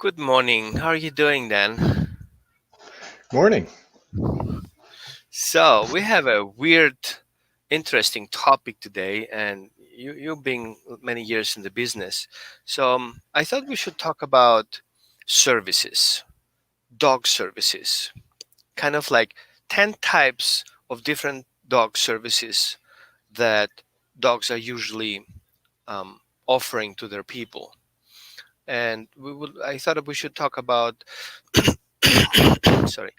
Good morning. How are you doing, Dan? Morning. So, we have a weird, interesting topic today, and you being many years in the business. I thought we should talk about services, dog services, kind of like 10 types of different dog services that dogs are usually offering to their people. And I thought that we should talk about, sorry,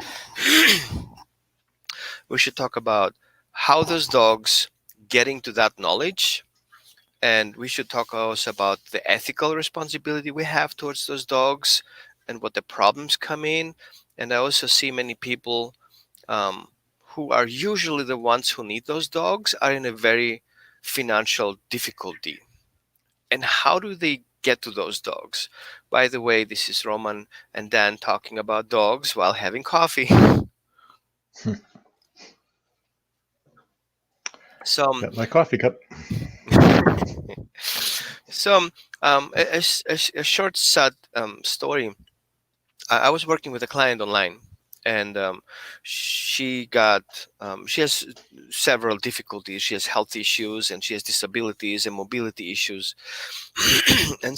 we should talk about how those dogs getting to that knowledge, and we should talk also about the ethical responsibility we have towards those dogs and what the problems come in. And I also see many people um, who are usually the ones who need those dogs are in a very financial difficulty. And how do they get to those dogs? By the way, this is Roman and Dan talking about dogs while having coffee. so um, Got my coffee cup. So, a short, sad story. I was working with a client online, and she has several difficulties. She has health issues, and she has disabilities and mobility issues. And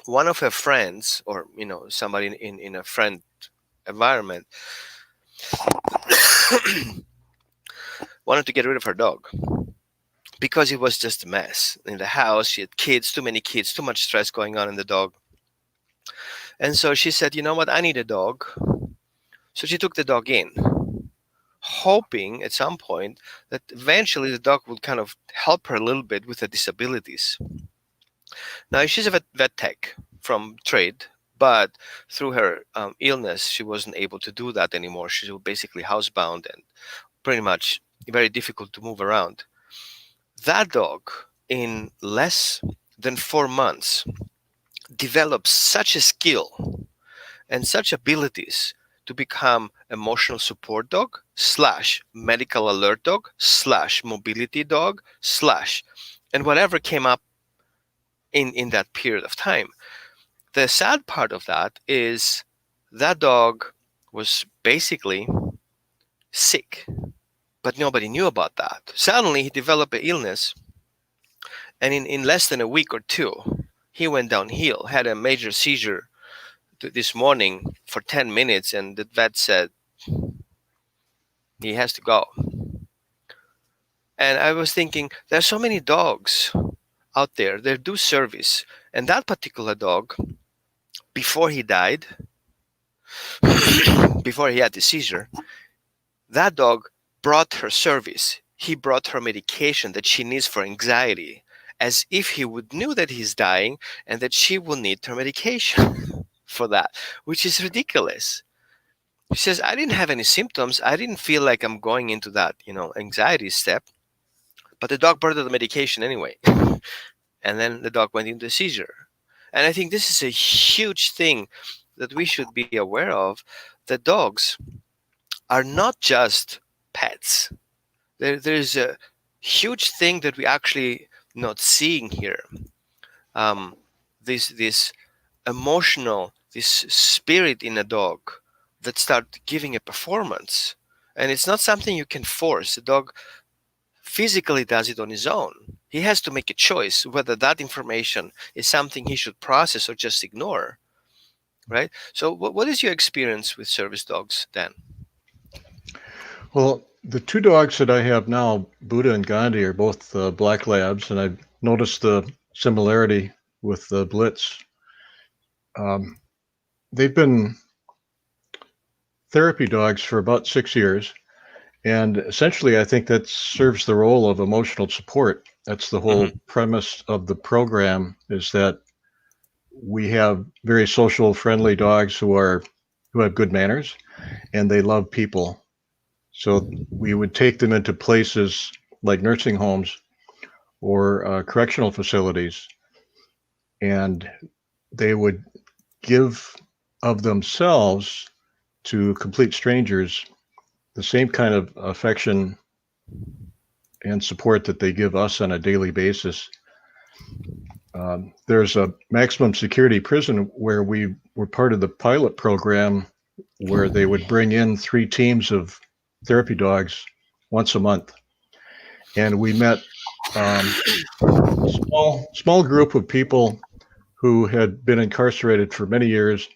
one of her friends, or somebody in a friend environment, wanted to get rid of her dog because it was just a mess in the house. She had kids, too many kids, too much stress going on in the dog. And so she said, you know what, I need a dog. So she took the dog in, hoping at some point that eventually the dog would kind of help her a little bit with her disabilities. Now, she's a vet tech from trade, but through her illness, she wasn't able to do that anymore. She was basically housebound and pretty much very difficult to move around. That dog, in less than 4 months, developed such a skill and such abilities to become emotional support dog slash medical alert dog slash mobility dog slash and whatever came up in that period of time. The sad part of that is that dog was basically sick, but nobody knew about that. Suddenly he developed an illness, and in less than a week or two he went downhill, had a major seizure this morning for 10 minutes, and the vet said he has to go. And I was thinking, there's so many dogs out there that do service. And that particular dog, before he died, before he had the seizure, that dog brought her service. He brought her medication that she needs for anxiety, as if he would knew that he's dying and that she will need her medication for that, which is ridiculous. He says, I didn't have any symptoms. I didn't feel like I'm going into that, anxiety step. But the dog brought her the medication anyway. And then the dog went into a seizure. And I think this is a huge thing that we should be aware of. That dogs are not just pets. There's a huge thing that we actually not seeing here. Um, this emotional, this spirit in a dog that start giving a performance. And it's not something you can force. The dog physically does it on his own. He has to make a choice whether that information is something he should process or just ignore, right? So, what is your experience with service dogs, Dan? Well, the two dogs that I have now, Buddha and Gandhi, are both black labs, and I've noticed the similarity with the Blitz. Um, they've been therapy dogs for about 6 years, and essentially, I think that serves the role of emotional support. That's the whole Mm-hmm. premise of the program, is that we have very social, friendly dogs who have good manners, and they love people. So we would take them into places like nursing homes or correctional facilities, and they would give of themselves to complete strangers the same kind of affection and support that they give us on a daily basis. there's a maximum security prison where we were part of the pilot program where they would bring in 3 teams of therapy dogs once a month. And we met a small group of people who had been incarcerated for many years,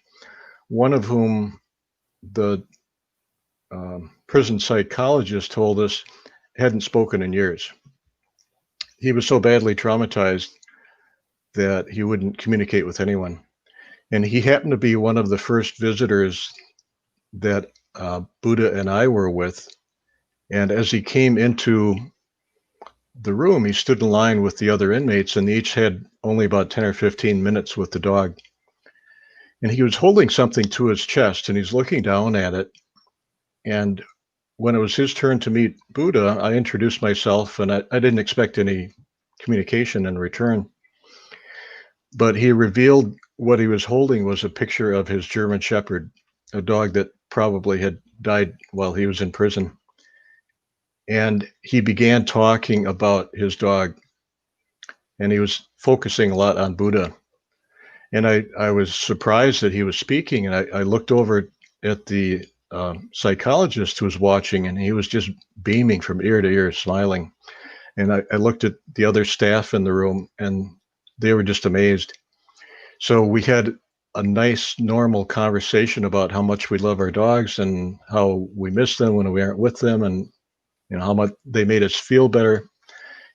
one of whom the prison psychologist told us hadn't spoken in years. He was so badly traumatized that he wouldn't communicate with anyone. And he happened to be one of the first visitors that Buddha and I were with. And as he came into the room, he stood in line with the other inmates, and they each had only about 10 or 15 minutes with the dog. And he was holding something to his chest, and he's looking down at it. And when it was his turn to meet Buddha, I introduced myself, and I didn't expect any communication in return. But he revealed what he was holding was a picture of his German Shepherd, a dog that probably had died while he was in prison. And he began talking about his dog, and he was focusing a lot on Buddha. And I was surprised that he was speaking, and I looked over at the psychologist who was watching, and he was just beaming from ear to ear, smiling. And I looked at the other staff in the room, and they were just amazed. So we had a nice, normal conversation about how much we love our dogs and how we miss them when we aren't with them, and how much they made us feel better.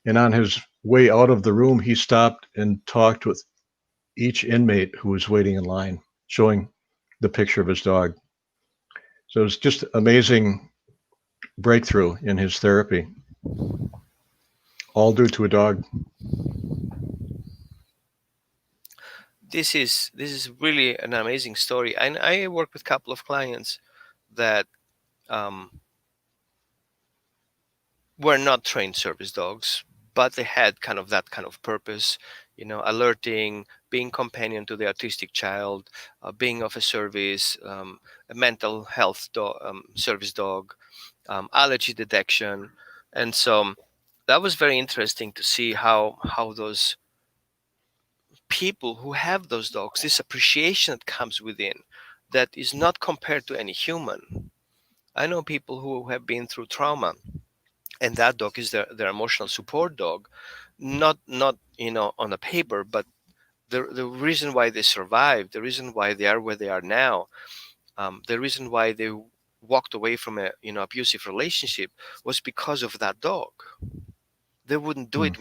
And on his way out of the room, he stopped and talked with each inmate who was waiting in line, showing the picture of his dog. So it was just amazing breakthrough in his therapy, all due to a dog. This is really an amazing story. And I work with a couple of clients that were not trained service dogs, but they had kind of that kind of purpose, alerting, being companion to the autistic child, being of a service, a mental health service dog, allergy detection. And so that was very interesting to see how those people who have those dogs, this appreciation that comes within, that is not compared to any human. I know people who have been through trauma, and that dog is their emotional support dog, not on a paper, but the reason why they survived, the reason why they are where they are now, the reason why they walked away from a abusive relationship was because of that dog. They wouldn't do it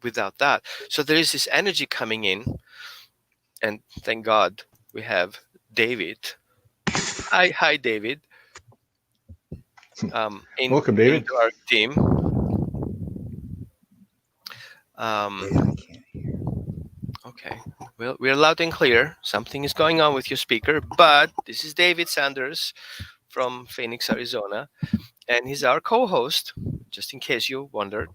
without that. So there is this energy coming in, and thank God we have David. Hi, David. Welcome, David. Into our team. Yeah, I can't hear. Okay. Well, we're loud and clear. Something is going on with your speaker, but this is David Sanders from Phoenix, Arizona, and he's our co-host, just in case you wondered.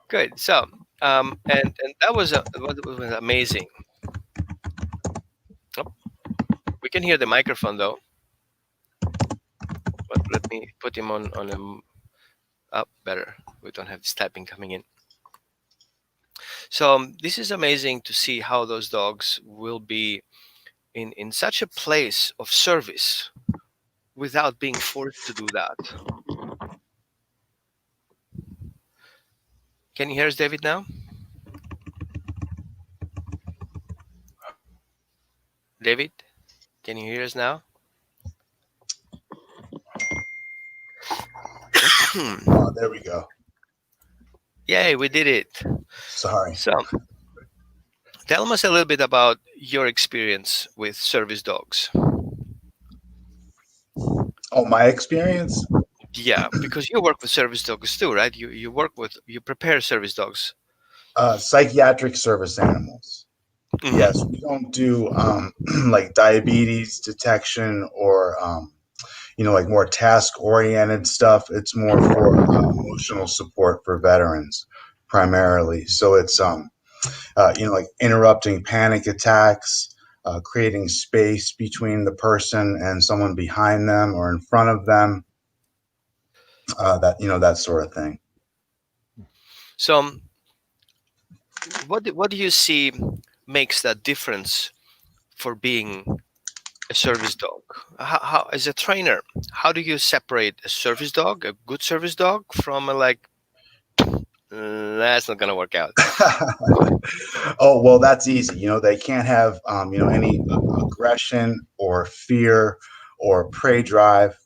Good. So, and that was amazing. Oh, we can hear the microphone though. But let me put him on up better. We don't have this typing coming in. So this is amazing to see how those dogs will be in such a place of service without being forced to do that. Can you hear us, David, now? David, can you hear us now? Oh, there we go. Yay, we did it. Sorry. So tell us a little bit about your experience with service dogs. Oh, my experience? Yeah, because you work with service dogs too, right? You prepare service dogs. Psychiatric service animals. Mhm. Yes, we don't do like diabetes detection or like more task oriented stuff. It's more for emotional support for veterans primarily. So it's like interrupting panic attacks, creating space between the person and someone behind them or in front of them. That sort of thing. So what do you see makes that difference for being a service dog? How as a trainer, how do you separate a service dog, a good service dog, from a like that's not gonna work out? Oh, well, that's easy. They can't have, any aggression or fear or prey drive.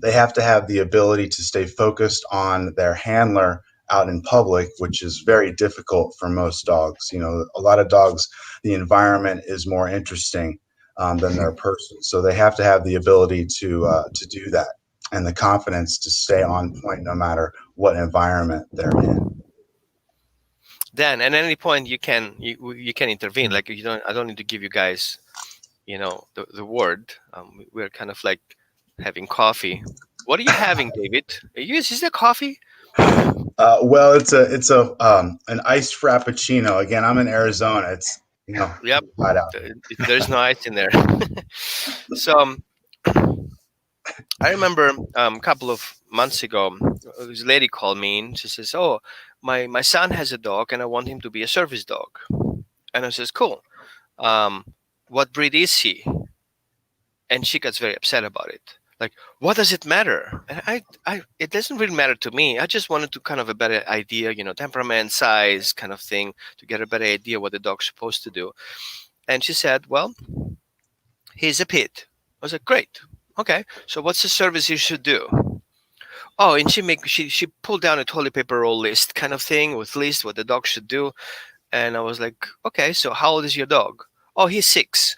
They have to have the ability to stay focused on their handler out in public, which is very difficult for most dogs. A lot of dogs, the environment is more interesting than their person. So they have to have the ability to do that and the confidence to stay on point no matter what environment they're in. Then at any point you can intervene. Like you don't I don't need to give you guys the word. We're kind of like having coffee. What are you having, David? Is there coffee? Well, it's a an iced frappuccino. Again, I'm in Arizona. It's Yep. pretty hot out here. There's no ice in there. So I remember a couple of months ago, this lady called me and she says, "Oh, my son has a dog and I want him to be a service dog." And I says, "Cool. Um, what breed is he?" And she gets very upset about it. Like, what does it matter? And it doesn't really matter to me. I just wanted to kind of a better idea, temperament, size, kind of thing, to get a better idea what the dog's supposed to do. And she said, "Well, he's a pit." I was like, "Great. Okay. So what's the service you should do?" Oh, and she pulled down a toilet paper roll list kind of thing with list what the dog should do. And I was like, "Okay, so how old is your dog?" "Oh, he's 6."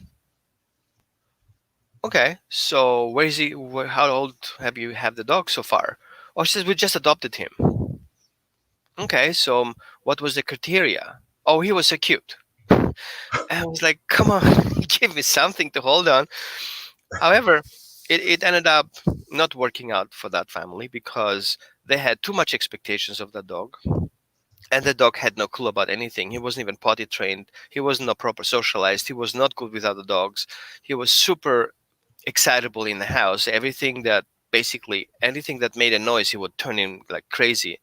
"Okay, so where is he? How old have you have the dog so far?" "Oh, she says we just adopted him." "Okay, so what was the criteria?" "Oh, he was so cute." And I was like, "Come on, give me something to hold on." However, it ended up not working out for that family because they had too much expectations of the dog, and the dog had no clue about anything. He wasn't even potty trained. He wasn't not proper socialized. He was not good with other dogs. He was super excitable in the house. Basically anything that made a noise, he would turn him like crazy.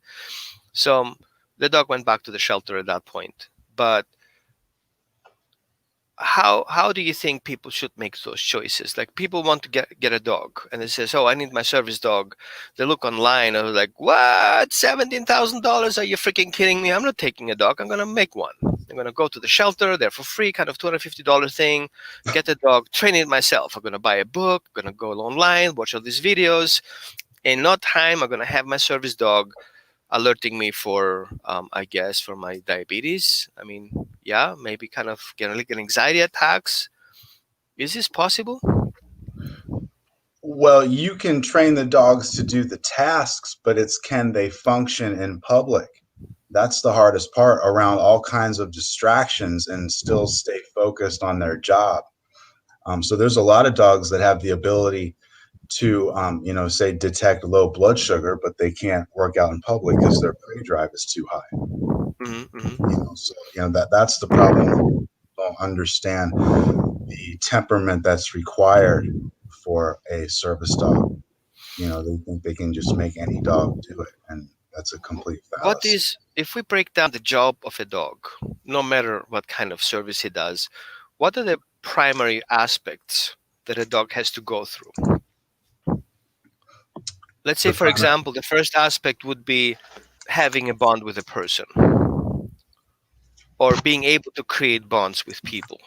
So the dog went back to the shelter at that point. But how do you think people should make those choices? Like people want to get a dog and they says, "Oh, I need my service dog." They look online and they're like, "What? $17,000? Are you freaking kidding me? I'm not taking a dog. I'm gonna make one. I'm gonna go to the shelter. They're for free, kind of $250 thing. Get the dog, train it myself. I'm gonna buy a book. Gonna go online, watch all these videos. In no time, I'm gonna have my service dog alerting me for I guess for my diabetes. I mean, yeah, maybe kind of getting like an anxiety attacks. Is this possible?" Well, you can train the dogs to do the tasks, but it's can they function in public? That's the hardest part around all kinds of distractions and still stay focused on their job. So there's a lot of dogs that have the ability to, say detect low blood sugar, but they can't work out in public because their prey drive is too high. Hmm. So that's the problem. Don't understand the temperament that's required for a service dog. They think they can just make any dog do it, and that's a complete What fallacy. is if we break down the job of a dog, no matter what kind of service he does, what are the primary aspects that a dog has to go through? Let's say, The for primary, example, the first aspect would be having a bond with a person or being able to create bonds with people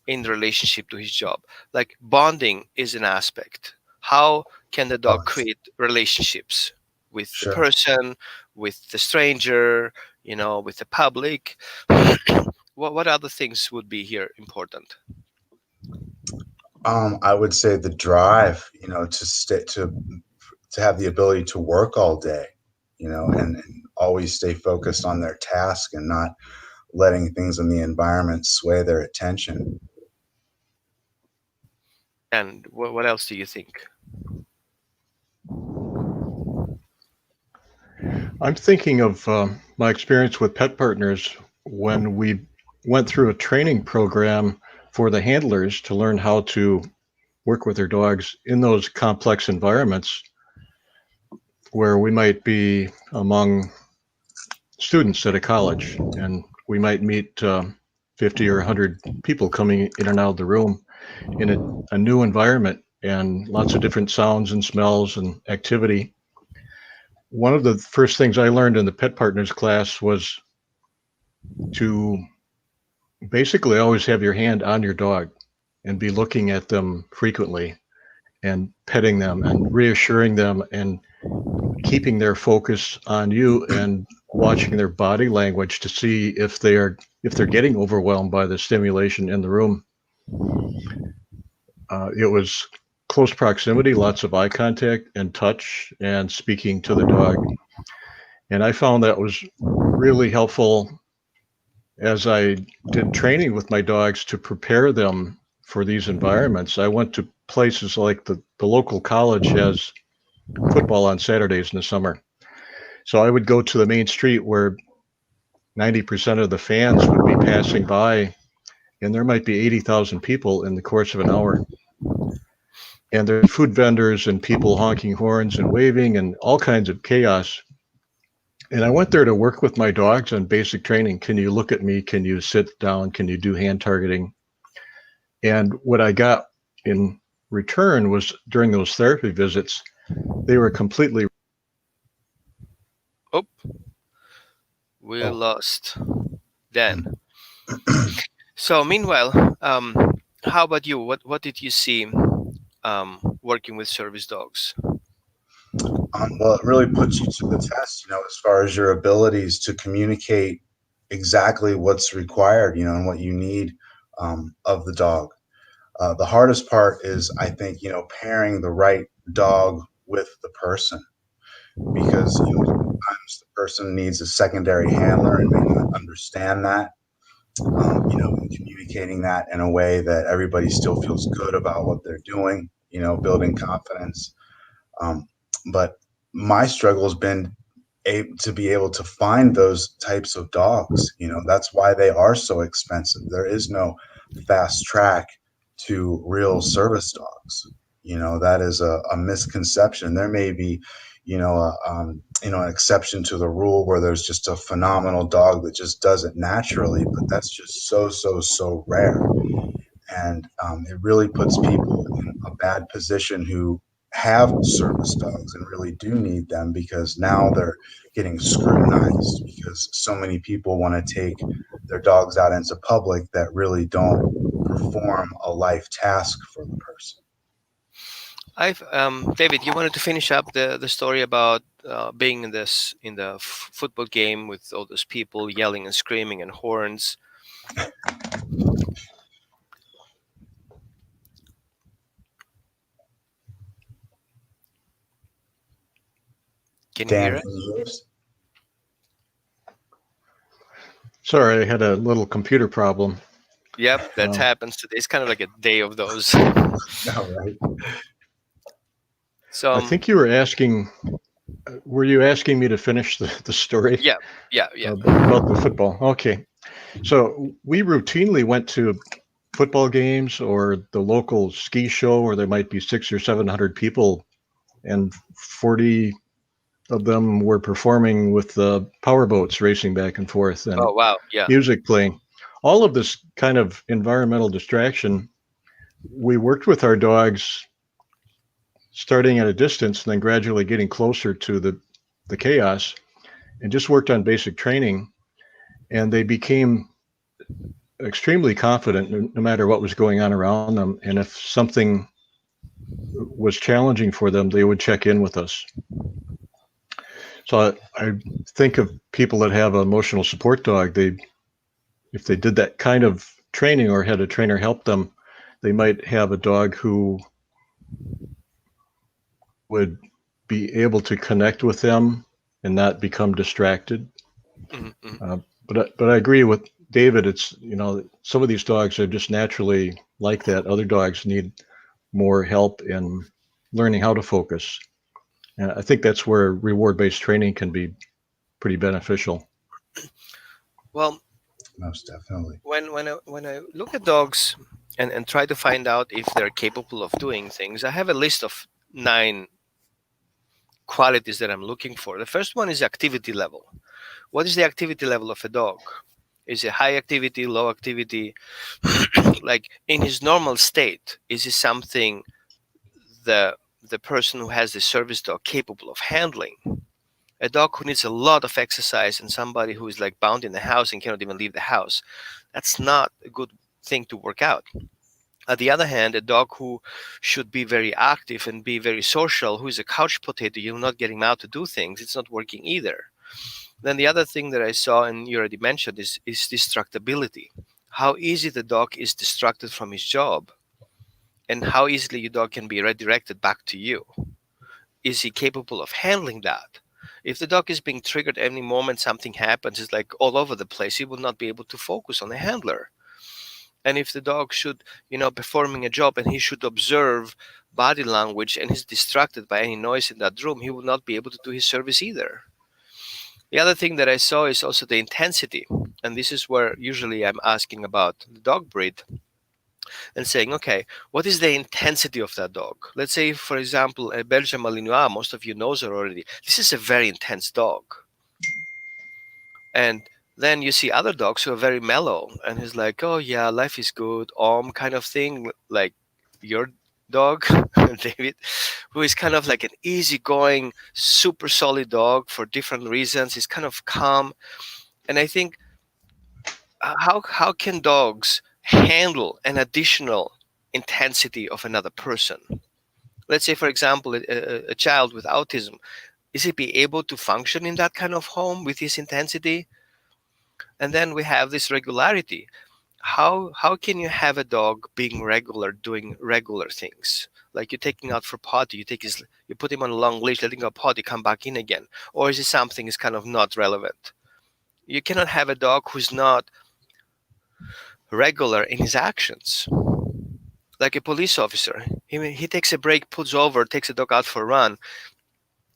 in relationship to his job. Like bonding is an aspect. How can the oh, dog create relationships with the sure. person, with the stranger, with the public? What other things would be here important? I would say the drive, to stay to have the ability to work all day, and always stay focused on their task and not letting things in the environment sway their attention. And what else do you think? I'm thinking of my experience with pet partners when we went through a training program for the handlers to learn how to work with their dogs in those complex environments where we might be among students at a college and we might meet 50 or 100 people coming in and out of the room in a new environment and lots of different sounds and smells and activity. One of the first things I learned in the pet partners class was to basically always have your hand on your dog and be looking at them frequently and petting them and reassuring them and keeping their focus on you and watching their body language to see if they're getting overwhelmed by the stimulation in the room. It was close proximity, lots of eye contact and touch and speaking to the dog. And I found that was really helpful as I did training with my dogs to prepare them for these environments. I went to places like the local college has football on Saturdays in the summer. So I would go to the main street where 90% of the fans would be passing by, and there might be 80,000 people in the course of an hour. And there are food vendors and people honking horns and waving and all kinds of chaos. And I went there to work with my dogs on basic training. Can you look at me? Can you sit down? Can you do hand targeting? And what I got in return was during those therapy visits, they were completely. Oh, we lost Dan. So meanwhile, how about you? What did you see working with service dogs? Well, it really puts you to the test, as far as your abilities to communicate exactly what's required, and what you need of the dog. The hardest part is, I think, pairing the right dog with the person, because sometimes the person needs a secondary handler and may not understand that. And communicating that in a way that everybody still feels good about what they're doing, building confidence. But my struggle has been to be able to find those types of dogs. That's why they are so expensive. There is no fast track to real service dogs. That is a misconception. There may be, an exception to the rule where there's just a phenomenal dog that just does it naturally, but that's just so rare. And it really puts people in a bad position who have service dogs and really do need them, because now they're getting scrutinized because so many people want to take their dogs out into public that really don't perform a life task for the person. David, you wanted to finish up the story about being in the football game with all those people yelling and screaming and horns. Can you Dan, hear can us? you hear us? Sorry, I had a little computer problem. Yep, that happens today. It's kind of like a day of those. All right. So I think you were asking, were you asking me to finish the story? yeah. About the football. Okay. So we routinely went to football games or the local ski show where there might be 600 or 700 people, and 40 of them were performing with the power boats racing back and forth and Oh wow, yeah. music playing. All of this kind of environmental distraction, we worked with our dogs starting at a distance and then gradually getting closer to the chaos, and just worked on basic training. And they became extremely confident no matter what was going on around them. And if something was challenging for them, they would check in with us. So I think of people that have an emotional support dog, if they did that kind of training or had a trainer help them, they might have a dog who would be able to connect with them and not become distracted. Mm-hmm. But I agree with David. It's, some of these dogs are just naturally like that. Other dogs need more help in learning how to focus. And I think that's where reward-based training can be pretty beneficial. Well, Most definitely. when I look at dogs and try to find out if they're capable of doing things, I have a list of 9 qualities that I'm looking for. The first one is activity level. What is the activity level of a dog? Is it high activity, low activity? Like in his normal state, is it something the the person who has the service dog capable of handling? A dog who needs a lot of exercise and somebody who is like bound in the house and cannot even leave the house, that's not a good thing to work out. On the other hand, a dog who should be very active and be very social, who is a couch potato, you're not getting him out to do things, it's not working either. Then the other thing that I saw and you already mentioned is distractibility. How easy the dog is distracted from his job and how easily your dog can be redirected back to you. Is he capable of handling that? If the dog is being triggered any moment something happens, it's like all over the place, he will not be able to focus on the handler. And if the dog should, performing a job and he should observe body language and he's distracted by any noise in that room, he will not be able to do his service either. The other thing that I saw is also the intensity. And this is where usually I'm asking about the dog breed and saying, okay, what is the intensity of that dog? Let's say, for example, a Belgian Malinois, most of you knows it already. This is a very intense dog. And then you see other dogs who are very mellow and he's like, oh yeah, life is good, kind of thing, like your dog, David, who is kind of like an easygoing, super solid dog for different reasons. He's kind of calm. And I think, how can dogs handle an additional intensity of another person? Let's say, for example, a child with autism, is he be able to function in that kind of home with his intensity? And then we have this regularity. How can you have a dog being regular, doing regular things? Like you're taking out for potty, you put him on a long leash, letting go potty, come back in again. Or is it something is kind of not relevant? You cannot have a dog who's not regular in his actions. Like a police officer, he takes a break, pulls over, takes a dog out for a run.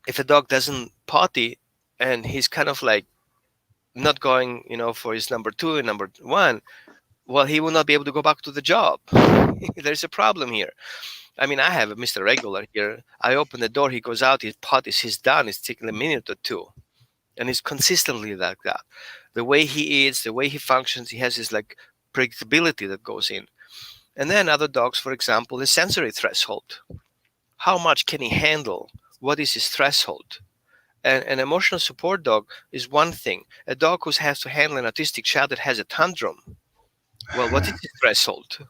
If a dog doesn't potty and he's kind of like not going, for his number two and number one, well, he will not be able to go back to the job. There's a problem here. I mean, I have a Mr. Regular here. I open the door, he goes out, he potties, he's done. It's taking a minute or two. And he's consistently like that. The way he eats, the way he functions, he has this like predictability that goes in. And then other dogs, for example, the sensory threshold. How much can he handle? What is his threshold? And an emotional support dog is one thing. A dog who has to handle an autistic child that has a tantrum. Well, what is his threshold?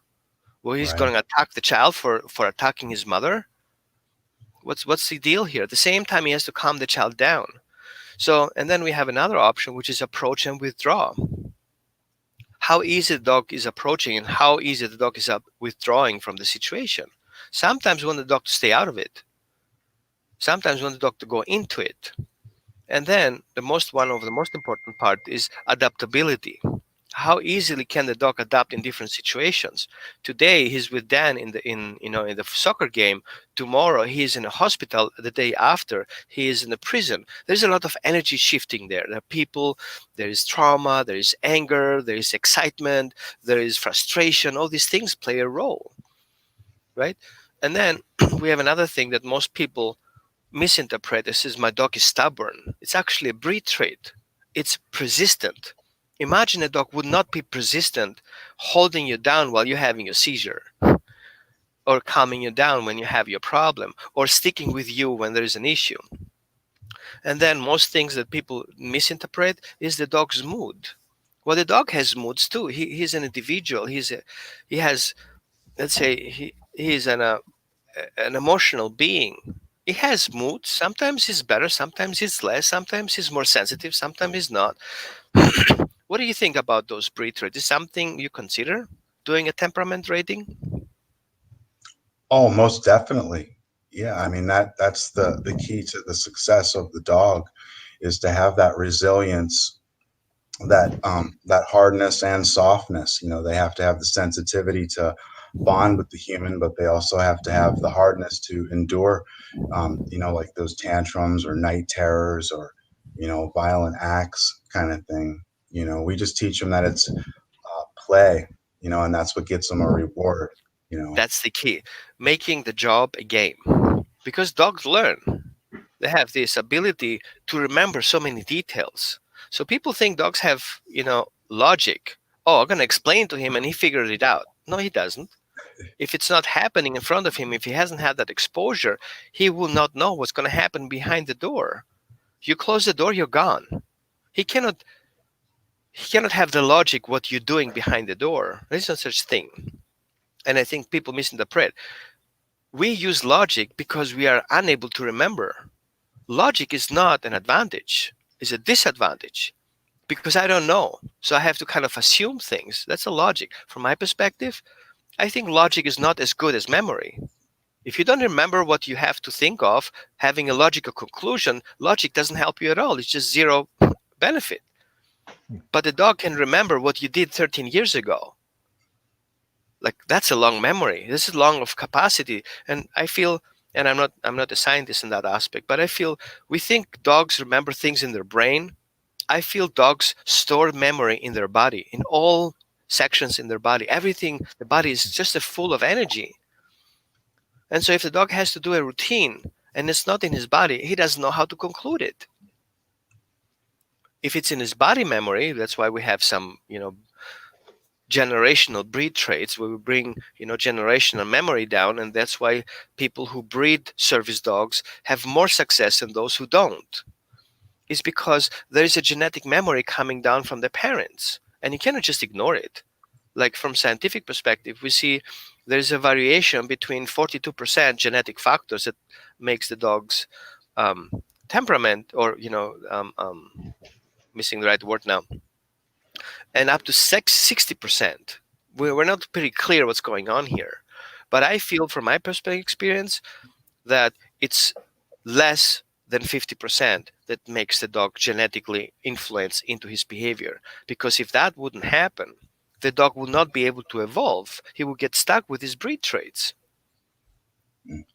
Well, he's Right. going to attack the child for attacking his mother. What's the deal here? At the same time, he has to calm the child down. So, and then we have another option, which is approach and withdraw. How easy the dog is approaching and how easy the dog is withdrawing from the situation. Sometimes we want the dog to stay out of it. Sometimes we want the dog to go into it. And then one of the most important part is adaptability. How easily can the dog adapt in different situations? Today he's with Dan in the soccer game. Tomorrow he's in a hospital. The day after he is in a prison. There's a lot of energy shifting there. There are people, there is trauma, there is anger, there is excitement, there is frustration. All these things play a role, right? And then we have another thing that most people misinterpret. This is my dog is stubborn. It's actually a breed trait. It's persistent. Imagine a dog would not be persistent, holding you down while you're having a seizure, or calming you down when you have your problem, or sticking with you when there is an issue. And then most things that people misinterpret is the dog's mood. Well, the dog has moods too. He's an individual. He has, let's say, he's an emotional being. He has moods. Sometimes he's better, sometimes he's less, sometimes he's more sensitive, sometimes he's not. What do you think about those breed traits? Is something you consider doing a temperament rating? Oh, most definitely. Yeah, I mean that's the key to the success of the dog is to have that resilience, that hardness and softness. You know, they have to have the sensitivity to bond with the human, but they also have to have the hardness to endure, like those tantrums or night terrors or, violent acts kind of thing. We just teach them that it's play, and that's what gets them a reward. You know. That's the key. Making the job a game. Because dogs learn. They have this ability to remember so many details. So people think dogs have, logic. Oh, I'm going to explain to him and he figured it out. No, he doesn't. If it's not happening in front of him, if he hasn't had that exposure, he will not know what's going to happen behind the door. You close the door, you're gone. He cannot have the logic what you're doing behind the door. There's no such thing. And I think people misinterpret. We use logic because we are unable to remember. Logic is not an advantage, it's a disadvantage because I don't know. So I have to kind of assume things. That's a logic. From my perspective, I think logic is not as good as memory. If you don't remember what you have to think of, having a logical conclusion, logic doesn't help you at all. It's just zero benefit. But the dog can remember what you did 13 years ago. Like that's a long memory. This is long of capacity. And I feel, and I'm not a scientist in that aspect, but I feel we think dogs remember things in their brain. I feel dogs store memory in their body, in all sections in their body. Everything, the body is just full of energy. And so if the dog has to do a routine and it's not in his body, he doesn't know how to conclude it. If it's in his body memory, that's why we have some, generational breed traits where we bring, generational memory down. And that's why people who breed service dogs have more success than those who don't. It's because there is a genetic memory coming down from the parents and you cannot just ignore it. Like from scientific perspective, we see there's a variation between 42% genetic factors that makes the dog's temperament, or missing the right word now, and up to 60%. We're not pretty clear what's going on here, but I feel from my perspective experience that it's less than 50% that makes the dog genetically influence into his behavior. Because if that wouldn't happen, the dog will not be able to evolve. He will get stuck with his breed traits.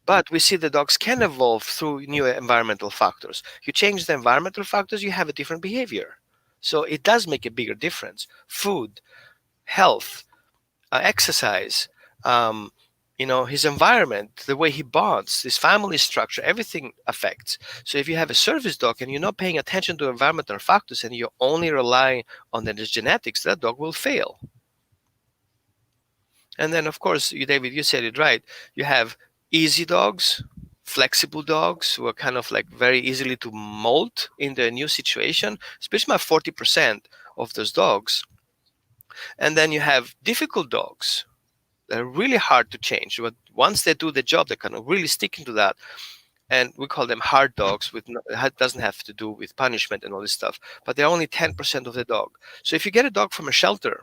But we see the dogs can evolve through new environmental factors. You change the environmental factors, you have a different behavior. So it does make a bigger difference. Food, health, exercise, his environment, the way he bonds, his family structure, everything affects. So if you have a service dog and you're not paying attention to environmental factors and you're only relying on the genetics, that dog will fail. And then, of course, David, you said it right. You have easy dogs, flexible dogs who are kind of like very easily to mold in the new situation, especially about 40% of those dogs. And then you have difficult dogs. They're really hard to change. But once they do the job, they kind of really stick into that. And we call them hard dogs. It doesn't have to do with punishment and all this stuff. But they're only 10% of the dog. So if you get a dog from a shelter,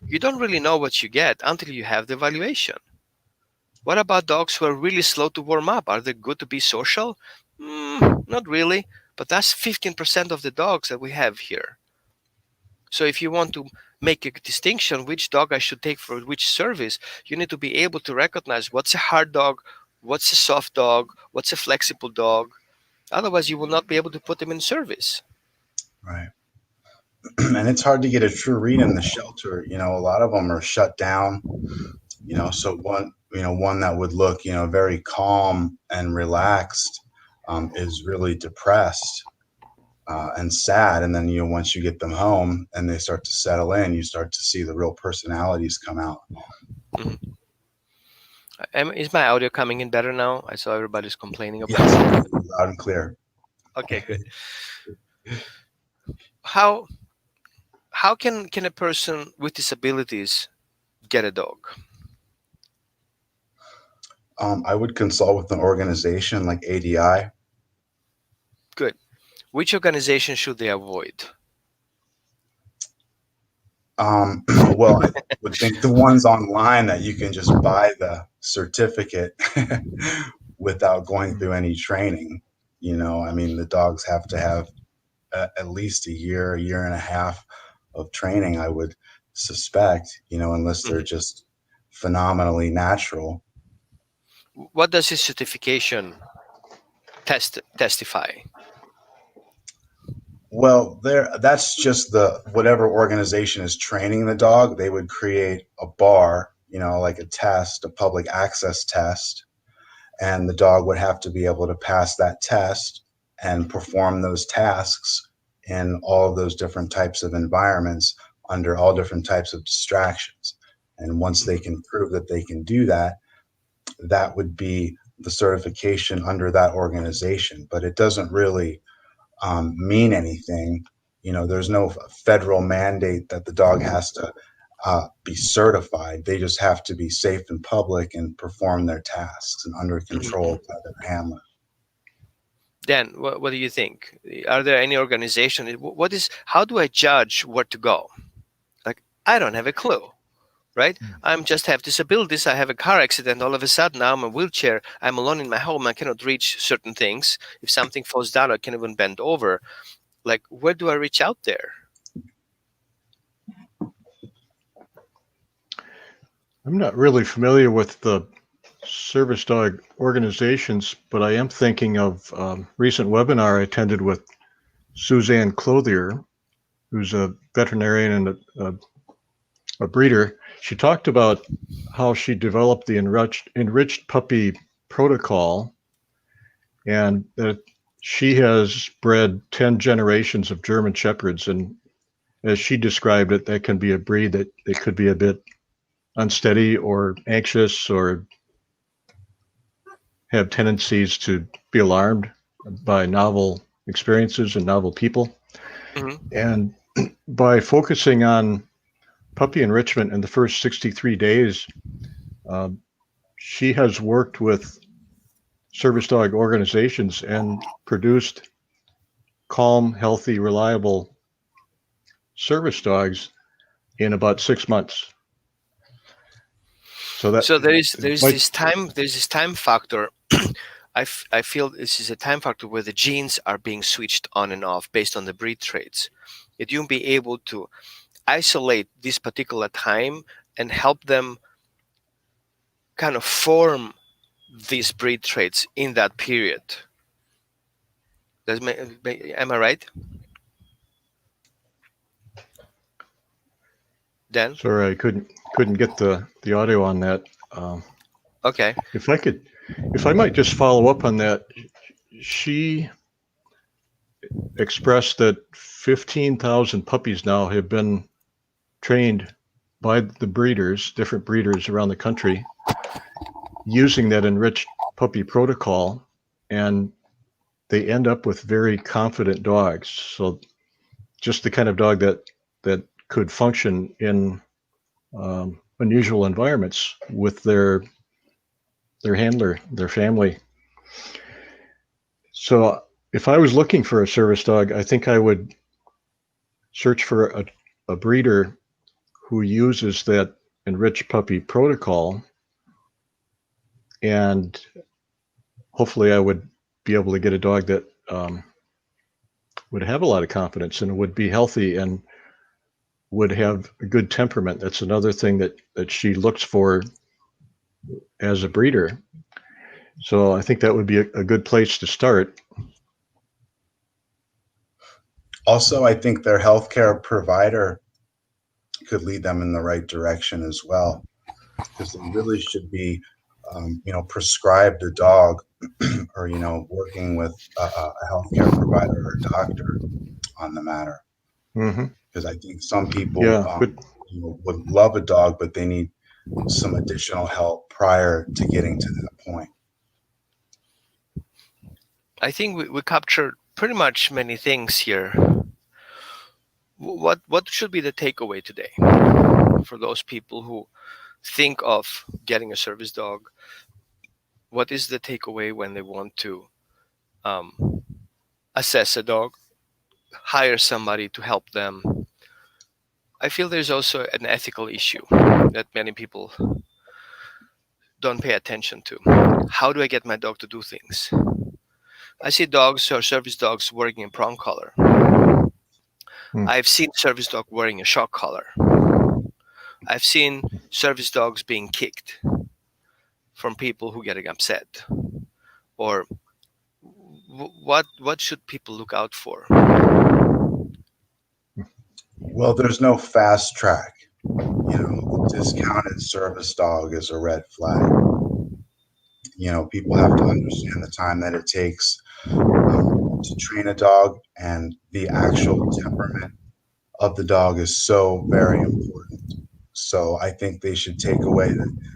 you don't really know what you get until you have the evaluation. What about dogs who are really slow to warm up? Are they good to be social? Not really. But that's 15% of the dogs that we have here. So if you want to make a distinction which dog I should take for which service, you need to be able to recognize what's a hard dog, what's a soft dog, what's a flexible dog. Otherwise, you will not be able to put them in service. Right. And it's hard to get a true read in the shelter. A lot of them are shut down. So one that would look, very calm and relaxed, is really depressed and sad. And then, once you get them home and they start to settle in, you start to see the real personalities come out. Mm-hmm. Is my audio coming in better now? I saw everybody's complaining about Yes, loud and clear. Okay, good. How can a person with disabilities get a dog? I would consult with an organization like ADI. Good. Which organization should they avoid? Well, I would think the ones online that you can just buy the certificate without going through any training. The dogs have to have at least a year and a half of training, I would suspect, unless they're just phenomenally natural. What does his certification testify? Well, that's just whatever organization is training the dog. They would create a bar, like a test, a public access test, and the dog would have to be able to pass that test and perform those tasks in all of those different types of environments under all different types of distractions. And once they can prove that they can do that, that would be the certification under that organization. But it doesn't really mean anything. There's no federal mandate that the dog has to be certified. They just have to be safe in public and perform their tasks and under Mhm. control by their handler. Dan, what do you think? Are there any organization? What is? How do I judge where to go? Like, I don't have a clue, right? I'm just have disabilities. I have a car accident. All of a sudden, now I'm in a wheelchair. I'm alone in my home. I cannot reach certain things. If something falls down, I can't even bend over. Like, where do I reach out there? I'm not really familiar with the service dog organizations, but I am thinking of recent webinar I attended with Suzanne Clothier, who's a veterinarian and a breeder. She talked about how she developed the enriched puppy protocol, and that she has bred 10 generations of German Shepherds. And as she described it, that can be a breed that it could be a bit unsteady or anxious or have tendencies to be alarmed by novel experiences and novel people. Hmm. And by focusing on puppy enrichment in the first 63 days, uh, she has worked with service dog organizations and produced calm, healthy, reliable service dogs in about 6 months. So that So there is might, this time factor. I feel this is a time factor where the genes are being switched on and off based on the breed traits. That you'll be able to isolate this particular time and help them kind of form these breed traits in that period. Am I right, Dan? sorry, I couldn't get the audio on that. Um, Okay. if I could, if I might just follow up on that, she expressed that 15,000 puppies now have been trained by the breeders, different breeders around the country, using that enriched puppy protocol, and they end up with very confident dogs. So just the kind of dog that could function in unusual environments with their handler, their family. So if I was looking for a service dog, I think I would search for a breeder who uses that enriched puppy protocol, and hopefully I would be able to get a dog that would have a lot of confidence and would be healthy and would have a good temperament. That's another thing that she looks for as a breeder. So I think that would be a good place to start. Also, I think their healthcare provider could lead them in the right direction as well, because they really should be, prescribed a dog or, working with a healthcare provider or doctor on the matter. Hmm. Because I think some people, Yeah, but would love a dog, but they need some additional help prior to getting to that point. I think we captured pretty much many things here. What should be the takeaway today for those people who think of getting a service dog? What is the takeaway when they want to um, assess a dog, hire somebody to help them? I feel there's also an ethical issue that many people don't pay attention to. How do I get my dog to do things? I see dogs or service dogs wearing a prong collar. hmm, I've seen service dog wearing a shock collar. I've seen service dogs being kicked from people who getting upset. Or what should people look out for? Well, there's no fast track. The discounted service dog is a red flag. People have to understand the time that it takes to train a dog and the actual temperament of the dog is so very important. So I think they should take away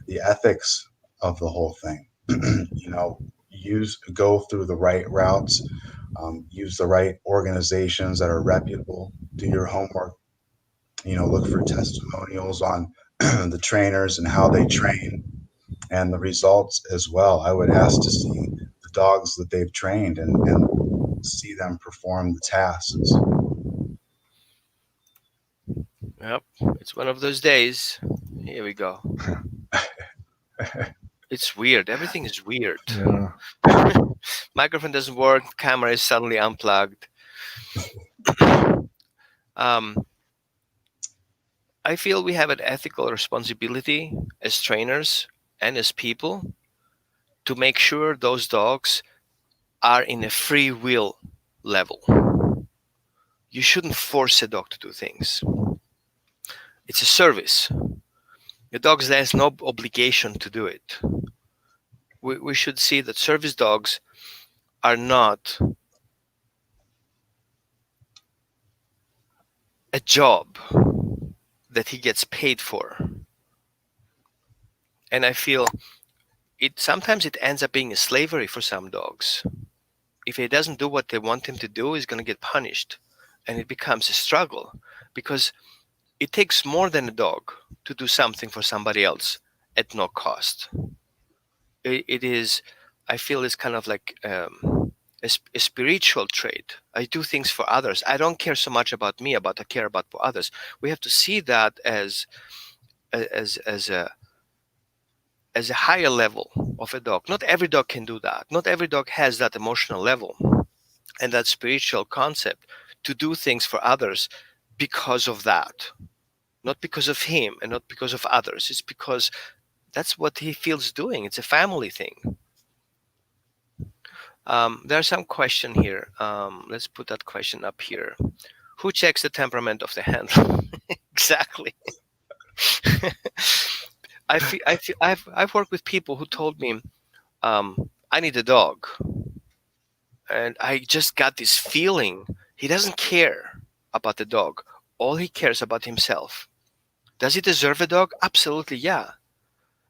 the ethics of the whole thing. You know, go through the right routes, use the right organizations that are reputable, do your homework, you know, look for testimonials on the trainers and how they train and the results as well. I would ask to see the dogs that they've trained and see them perform the tasks. Yep, it's one of those days. Here we go. It's weird. Everything is weird. Yeah. Microphone doesn't work. Camera is suddenly unplugged. um, I feel we have an ethical responsibility as trainers and as people to make sure those dogs are in a free will level. You shouldn't force a dog to do things. It's a service. The dog has no obligation to do it. We should see that service dogs are not a job that he gets paid for. And I feel sometimes it ends up being a slavery for some dogs. If he doesn't do what they want him to do, he's going to get punished. And it becomes a struggle because it takes more than a dog to do something for somebody else at no cost. It is, I feel it's kind of like a spiritual trait. I do things for others. I don't care so much about me, I care about others. We have to see that as a higher level of a dog. Not every dog can do that. Not every dog has that emotional level and that spiritual concept to do things for others because of that. Not because of him and not because of others. It's because that's what he feels doing. It's a family thing. There's some question here. Let's put that question up here. Who checks the temperament of the handler? Exactly. I've worked with people who told me, I need a dog. And I just got this feeling he doesn't care about the dog. All he cares about himself. Does he deserve a dog? Absolutely, yeah.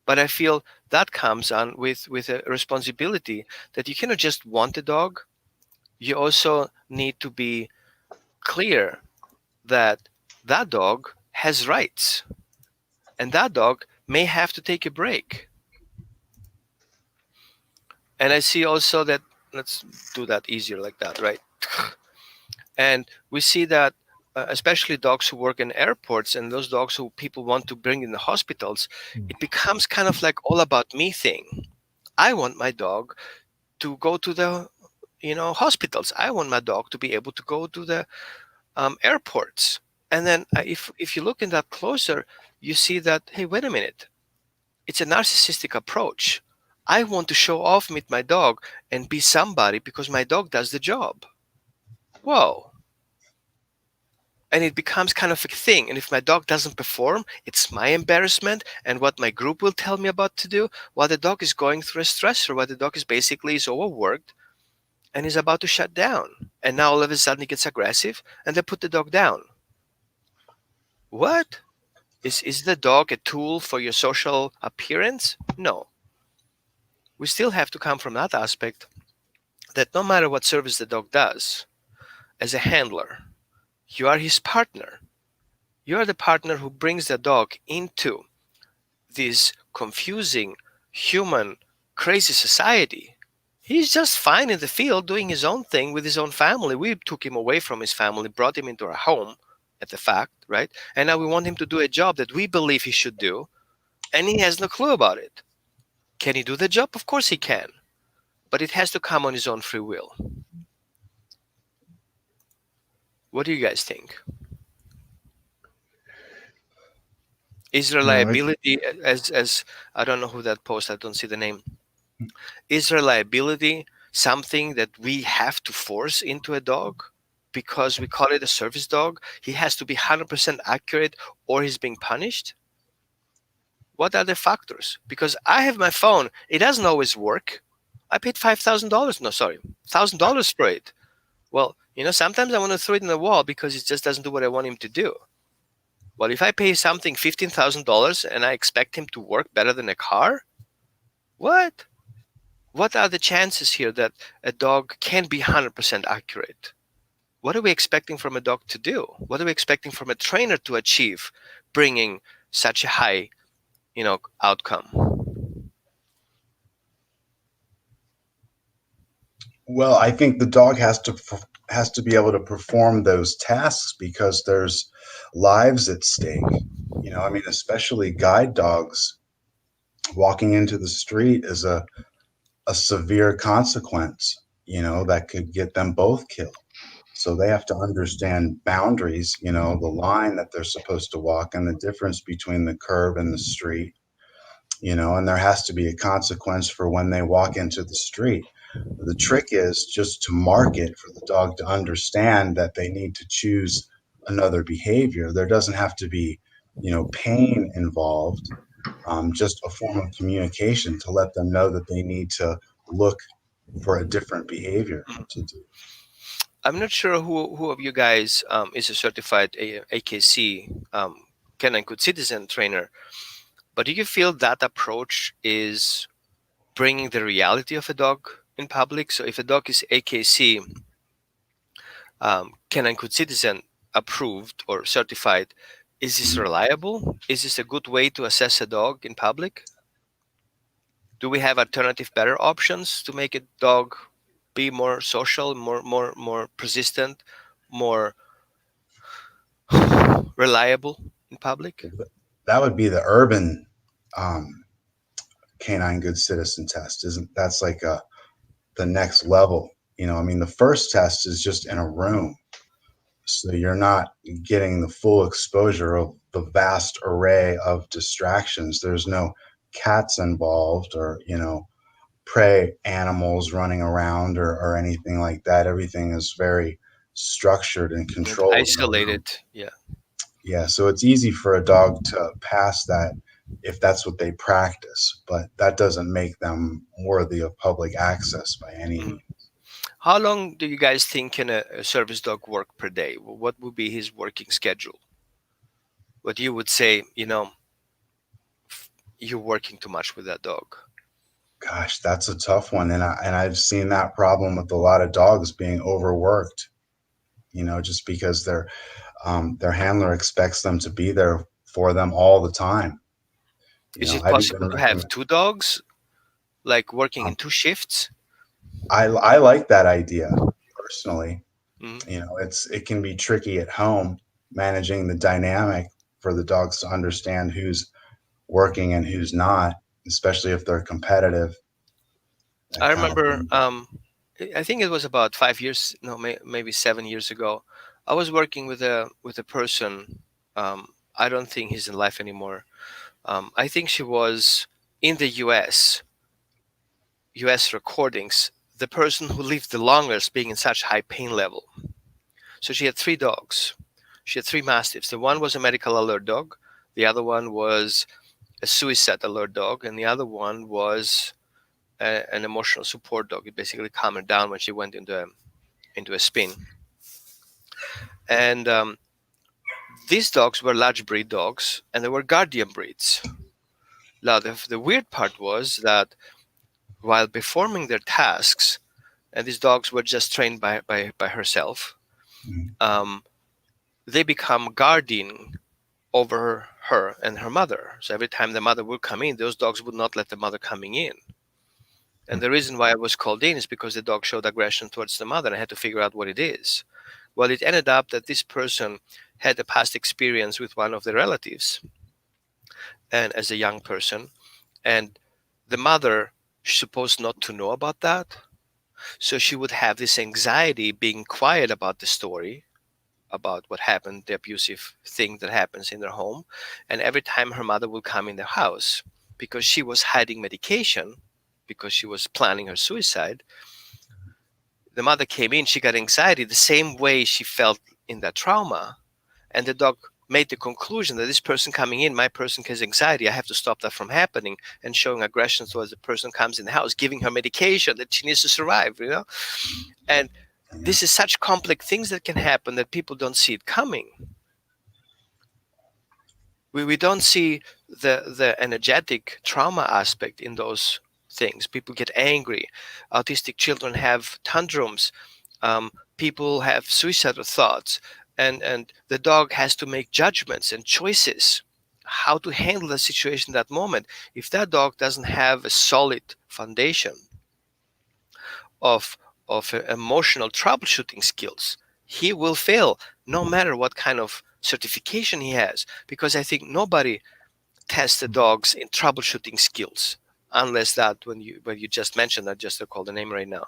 But I feel that comes on with a responsibility that you cannot just want a dog. You also need to be clear that that dog has rights. And that dog may have to take a break. And I see also that, let's do that easier like that, right? And we see that especially dogs who work in airports and those dogs who people want to bring in the hospitals, it becomes kind of like all about me thing. I want my dog to go to the hospitals. I want my dog to be able to go to the airports. And then if you look in that closer, you see that, hey, wait a minute, it's a narcissistic approach. I want to show off with my dog and be somebody because my dog does the job. Whoa. And it becomes kind of a thing. And if my dog doesn't perform, it's my embarrassment and what my group will tell me about to do while the dog is going through a stressor, while the dog is overworked and is about to shut down. And now all of a sudden he gets aggressive and they put the dog down. What? Is the dog a tool for your social appearance? No. We still have to come from that aspect that no matter what service the dog does, as a handler, you are his partner. You are the partner who brings the dog into this confusing, human, crazy society. He's just fine in the field doing his own thing with his own family. We took him away from his family, brought him into our home at the fact, right? And now we want him to do a job that we believe he should do, and he has no clue about it. Can he do the job? Of course he can. But it has to come on his own free will. What do you guys think? Is there liability as I don't know who that post, I don't see the name. Is there liability something that we have to force into a dog because we call it a service dog? He has to be 100% accurate or he's being punished? What are the factors? Because I have my phone, it doesn't always work. I paid $5,000, no, sorry, $1,000 for it. Well, sometimes I want to throw it in the wall because it just doesn't do what I want him to do. Well, if I pay something $15,000 and I expect him to work better than a car, what? What are the chances here that a dog can be 100% accurate? What are we expecting from a dog to do? What are we expecting from a trainer to achieve, bringing such a high, outcome? Well, I think the dog has to be able to perform those tasks because there's lives at stake. I mean, especially guide dogs walking into the street is a severe consequence, that could get them both killed. So they have to understand boundaries, the line that they're supposed to walk and the difference between the curb and the street, and there has to be a consequence for when they walk into the street. The trick is just to mark it for the dog to understand that they need to choose another behavior. There doesn't have to be, pain involved, just a form of communication to let them know that they need to look for a different behavior to do. I'm not sure who of you guys is a certified AKC, Canine Good Citizen trainer, but do you feel that approach is bringing the reality of a dog in public? So if a dog is AKC, Canine Good Citizen approved or certified, is this Mhm. reliable? Is this a good way to assess a dog in public? Do we have alternative, better options to make a dog be more social, more persistent, more reliable in public? That would be the urban um, canine good citizen test. Isn't that's like the next level? I mean, the first test is just in a room, so you're not getting the full exposure of the vast array of distractions. There's no cats involved or, prey animals running around or anything like that. Everything is very structured and And controlled in a room. isolated, yeah. Yeah, so it's easy for a dog to pass that if that's what they practice, but that doesn't make them worthy of public access by any Mhm. means. How long do you guys think can a service dog work per day? What would be his working schedule? What you would say, you're working too much with that dog. Gosh, that's a tough one, and I've seen that problem with a lot of dogs being overworked. Just because their handler expects them to be there for them all the time. Is it I've even possible to have recommend. two dogs, like working in Um, two shifts? I like that idea personally. Mhm. It can be tricky at home managing the dynamic for the dogs to understand who's working and who's not, especially if they're competitive. That I kind of remember, thing. I think it was about 5 years, no, maybe 7 years ago. I was working with a person. I don't think he's in life anymore. I think she was in the U.S. recordings, the person who lived the longest, being in such high pain level. So she had three dogs. She had three mastiffs. The one was a medical alert dog. The other one was a suicide alert dog, and the other one was an emotional support dog. It basically calmed her down when she went into a spin. And these dogs were large breed dogs, and they were guardian breeds. Now, the weird part was that while performing their tasks, and these dogs were just trained by herself, Mhm. um, they become guardian over her and her mother. So every time the mother would come in, those dogs would not let the mother coming in. And the reason why I was called in is because the dog showed aggression towards the mother, and I had to figure out what it is. Well, it ended up that this person had a past experience with one of the relatives, and as a young person, and the mother supposed not to know about that. So she would have this anxiety being quiet about the story, about what happened, the abusive thing that happens in their home. And every time her mother would come in the house, because she was hiding medication, because she was planning her suicide, the mother came in, she got anxiety the same way she felt in that trauma. And the dog made the conclusion that this person coming in, my person has anxiety, I have to stop that from happening, and showing aggression towards the person comes in the house, giving her medication that she needs to survive. And This is such complex things that can happen that people don't see it coming. We don't see the energetic trauma aspect in those things. People get angry. Autistic children have tantrums. People have suicidal thoughts, and the dog has to make judgments and choices how to handle the situation at that moment. If that dog doesn't have a solid foundation of emotional troubleshooting skills, he will fail no matter what kind of certification he has, because I think nobody tests the dogs in troubleshooting skills unless that when you just mentioned, I just recall the name right now,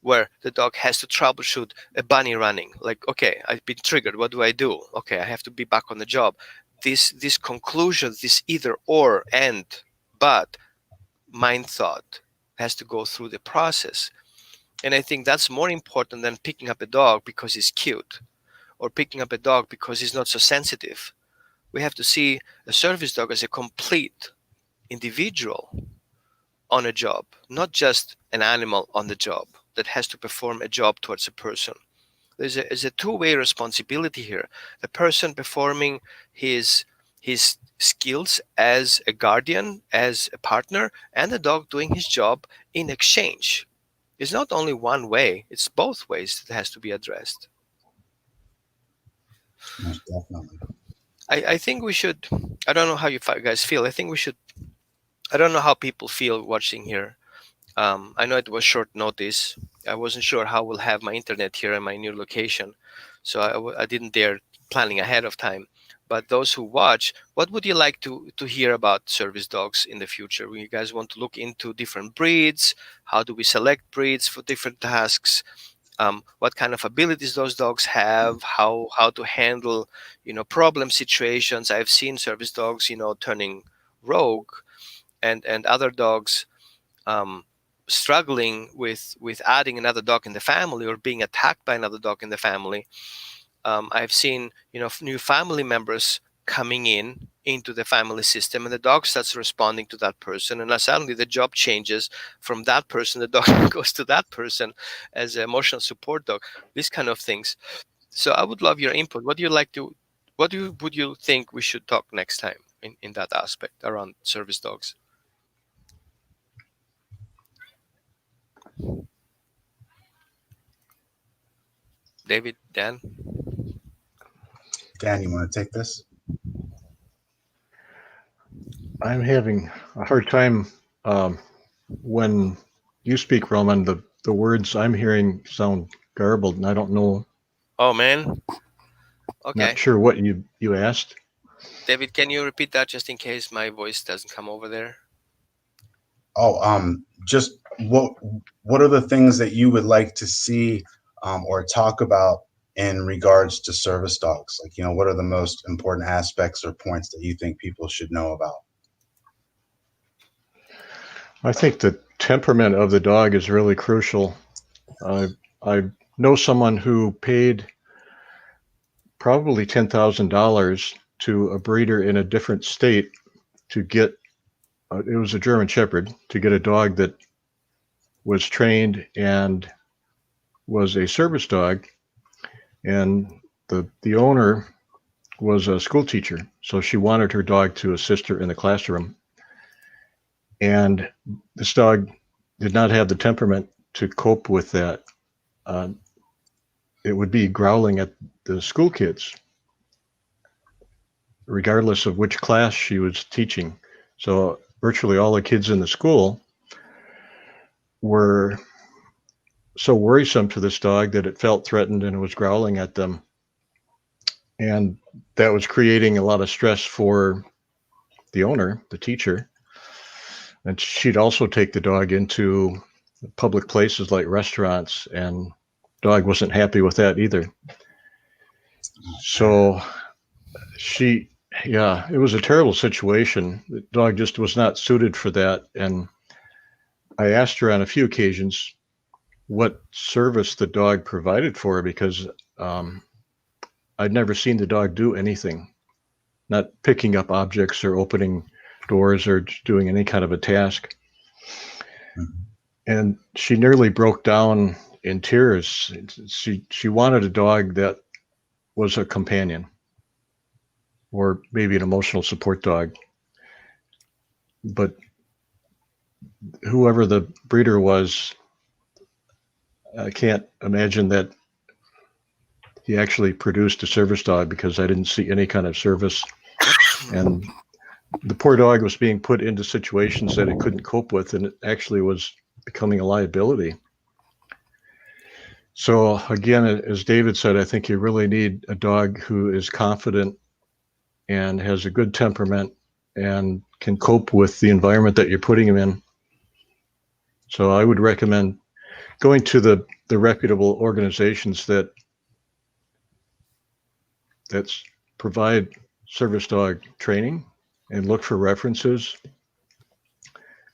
where the dog has to troubleshoot a bunny running. Like, okay, I've been triggered. What do I do? Okay, I have to be back on the job. This conclusion, this either or and but mind thought has to go through the process. And I think that's more important than picking up a dog because he's cute or picking up a dog because he's not so sensitive. We have to see a service dog as a complete individual on a job, not just an animal on the job that has to perform a job towards a person. There's a two-way responsibility here. The person performing his skills as a guardian, as a partner, and the dog doing his job in exchange. It's not only one way, it's both ways that has to be addressed. Most definitely. I think we should, I don't know how you guys feel. I think we should, I don't know how people feel watching here. I know it was short notice. I wasn't sure how we'll have my internet here in my new location. So I didn't dare planning ahead of time. But those who watch, what would you like to hear about service dogs in the future? When you guys want to look into different breeds, how do we select breeds for different tasks? What kind of abilities those dogs have? How to handle problem situations? I've seen service dogs turning rogue, and other dogs struggling with adding another dog in the family or being attacked by another dog in the family. I've seen new family members coming into the family system, and the dog starts responding to that person, and suddenly the job changes from that person. The dog goes to that person as an emotional support dog. These kind of things. So I would love your input. What would you think we should talk next time in that aspect around service dogs? David, Dan? Dan, you want to take this? I'm having a hard time when you speak, Roman. The words I'm hearing sound garbled, and I don't know. Oh man. Okay. Not sure what you asked. David, can you repeat that just in case my voice doesn't come over there? Oh, just what are the things that you would like to see or talk about in regards to service dogs? Like, what are the most important aspects or points that you think people should know about? I think the temperament of the dog is really crucial. I know someone who paid probably $10,000 to a breeder in a different state to get, it was a German Shepherd, to get a dog that was trained and was a service dog. And the owner was a school teacher, so she wanted her dog to assist her in the classroom. And this dog did not have the temperament to cope with that. It would be growling at the school kids, regardless of which class she was teaching. So virtually all the kids in the school were so worrisome to this dog that it felt threatened and it was growling at them. And that was creating a lot of stress for the owner, the teacher. And she'd also take the dog into public places like restaurants, and the dog wasn't happy with that either. So it was a terrible situation. The dog just was not suited for that. And I asked her on a few occasions what service the dog provided for her, because I'd never seen the dog do anything, not picking up objects or opening doors or doing any kind of a task. And she nearly broke down in tears. She wanted a dog that was a companion or maybe an emotional support dog. But whoever the breeder was, I can't imagine that he actually produced a service dog because I didn't see any kind of service. And the poor dog was being put into situations that it couldn't cope with, and it actually was becoming a liability. So again, as David said, I think you really need a dog who is confident and has a good temperament and can cope with the environment that you're putting him in. So I would recommend going to the reputable organizations that's provide service dog training and look for references.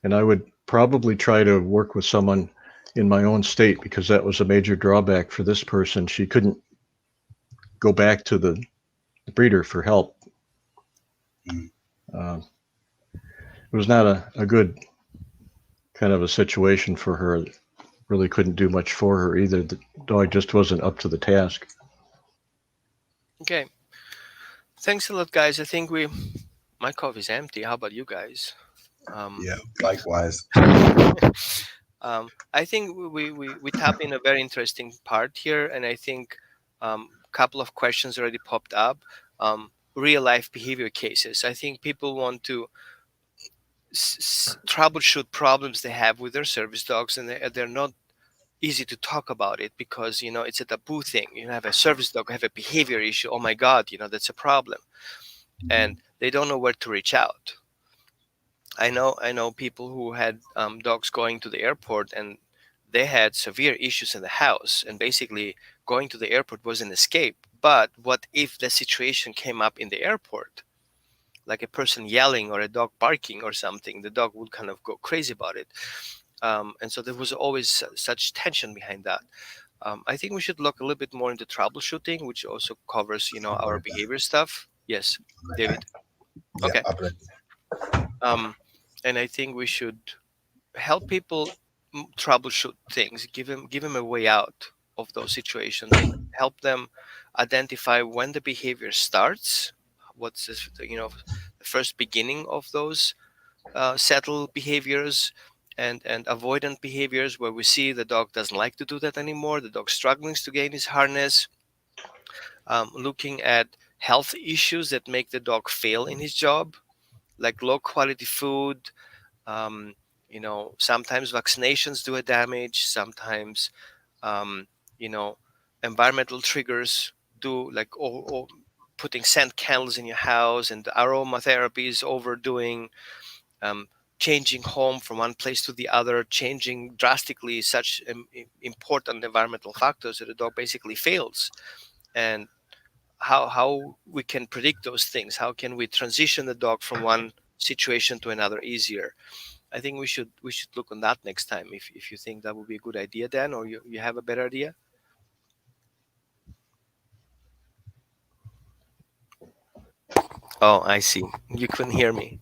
And I would probably try to work with someone in my own state because that was a major drawback for this person. She couldn't go back to the breeder for help. It was not a good kind of a situation for her. Really couldn't do much for her either. The dog just wasn't up to the task. Okay. Thanks a lot, guys. I think my coffee's empty. How about you guys? Yeah, likewise. I think we tap in a very interesting part here, and I think a couple of questions already popped up. Real life behavior cases. I think people want to troubleshoot problems they have with their service dogs, and they're not easy to talk about it because it's a taboo thing. You have a service dog have a behavior issue. Oh my God, that's a problem, and they don't know where to reach out. I know people who had dogs going to the airport and they had severe issues in the house, and basically going to the airport was an escape. But what if the situation came up in the airport, like a person yelling or a dog barking or something? The dog would kind of go crazy about it, and so there was always such tension behind that. I think we should look a little bit more into troubleshooting, which also covers our behavior stuff. Yes, David. Yeah, Okay. I'm ready. And I think we should help people troubleshoot things, give them a way out of those situations, and help them identify when the behavior starts. What's this, the first beginning of those settled behaviors and avoidant behaviors where we see the dog doesn't like to do that anymore. The dog struggling to gain his harness. Looking at health issues that make the dog fail in his job, like low quality food. um, Sometimes vaccinations do a damage. Sometimes um, you know environmental triggers do, like, or putting scent candles in your house, and the aromatherapy is overdoing. um, Changing home from one place to the other, changing drastically such important environmental factors that the dog basically fails. And how we can predict those things, how can we transition the dog from one situation to another easier. I think we should look on that next time, if you think that would be a good idea, Dan, or you have a better idea. Oh, I see, you couldn't hear me.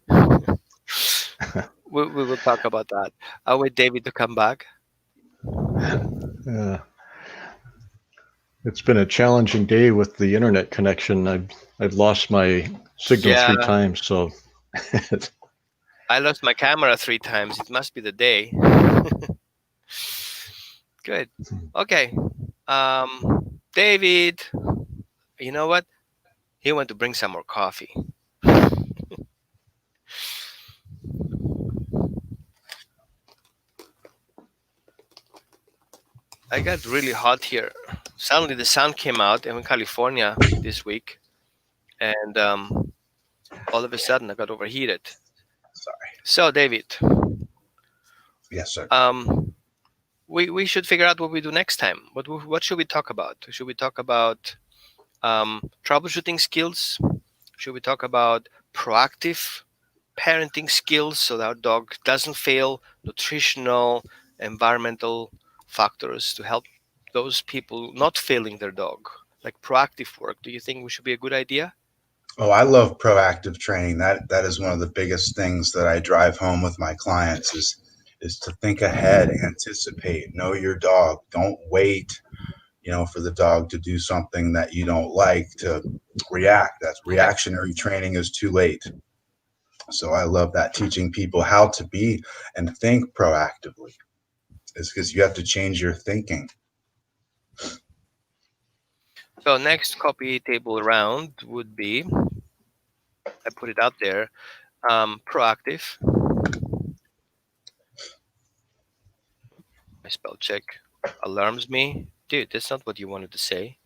We will talk about that. I'll wait David to come back. Uh, it's been a challenging day with the internet connection. I've lost my signal Yeah, 3 times, so I lost my camera 3 times. It must be the day. Good. Okay. David, you know what? He went to bring some more coffee. I got really hot here. Suddenly the sun came out. I'm in California this week, and all of a sudden I got overheated. Sorry. So, David, Yes, sir. we should figure out what we do next time. What should we talk about? Should we talk about troubleshooting skills? Should we talk about proactive parenting skills so that our dog doesn't fail? Nutritional, environmental factors to help those people not failing their dog, like proactive work. Do you think we should be a good idea? Oh, I love proactive training. That is one of the biggest things that I drive home with my clients is to think ahead, anticipate, know your dog. Don't wait, for the dog to do something that you don't like to react. That's Okay. reactionary training is too late. So I love that, teaching people how to be and think proactively is because you have to change your thinking. So next coffee table round would be, I put it out there, proactive. My spell check alarms me. Dude, that's not what you wanted to say.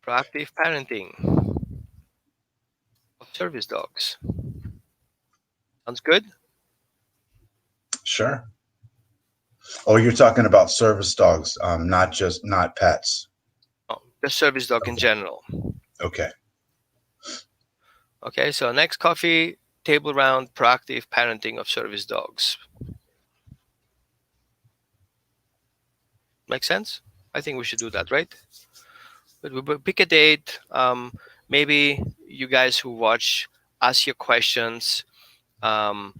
Proactive parenting of service dogs. Sounds good? Sure. Oh, you're talking about service dogs, not pets. Oh, the service dog in Okay. general. Okay. Okay, so next coffee table round, proactive parenting of service dogs. Make sense? I think we should do that, right? But we pick a date. Maybe you guys who watch ask your questions. Um,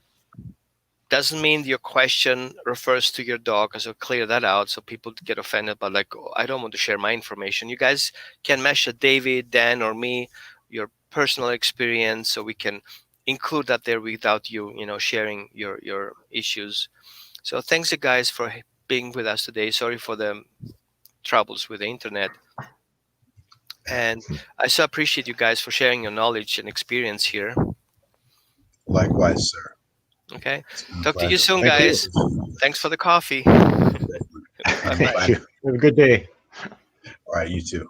doesn't mean your question refers to your dog, so clear that out so people get offended. But like, oh, I don't want to share my information. You guys can message David, Dan, or me your personal experience, so we can include that there without you, sharing your issues. So thanks, you guys, for being with us today. Sorry for the troubles with the internet. And I so appreciate you guys for sharing your knowledge and experience here. Likewise, sir. Okay. It's been a Talk to you pleasure. soon, Thank you. guys. Thanks for the coffee. Bye All bye. Thank right. you. Have a good day. All right. You too.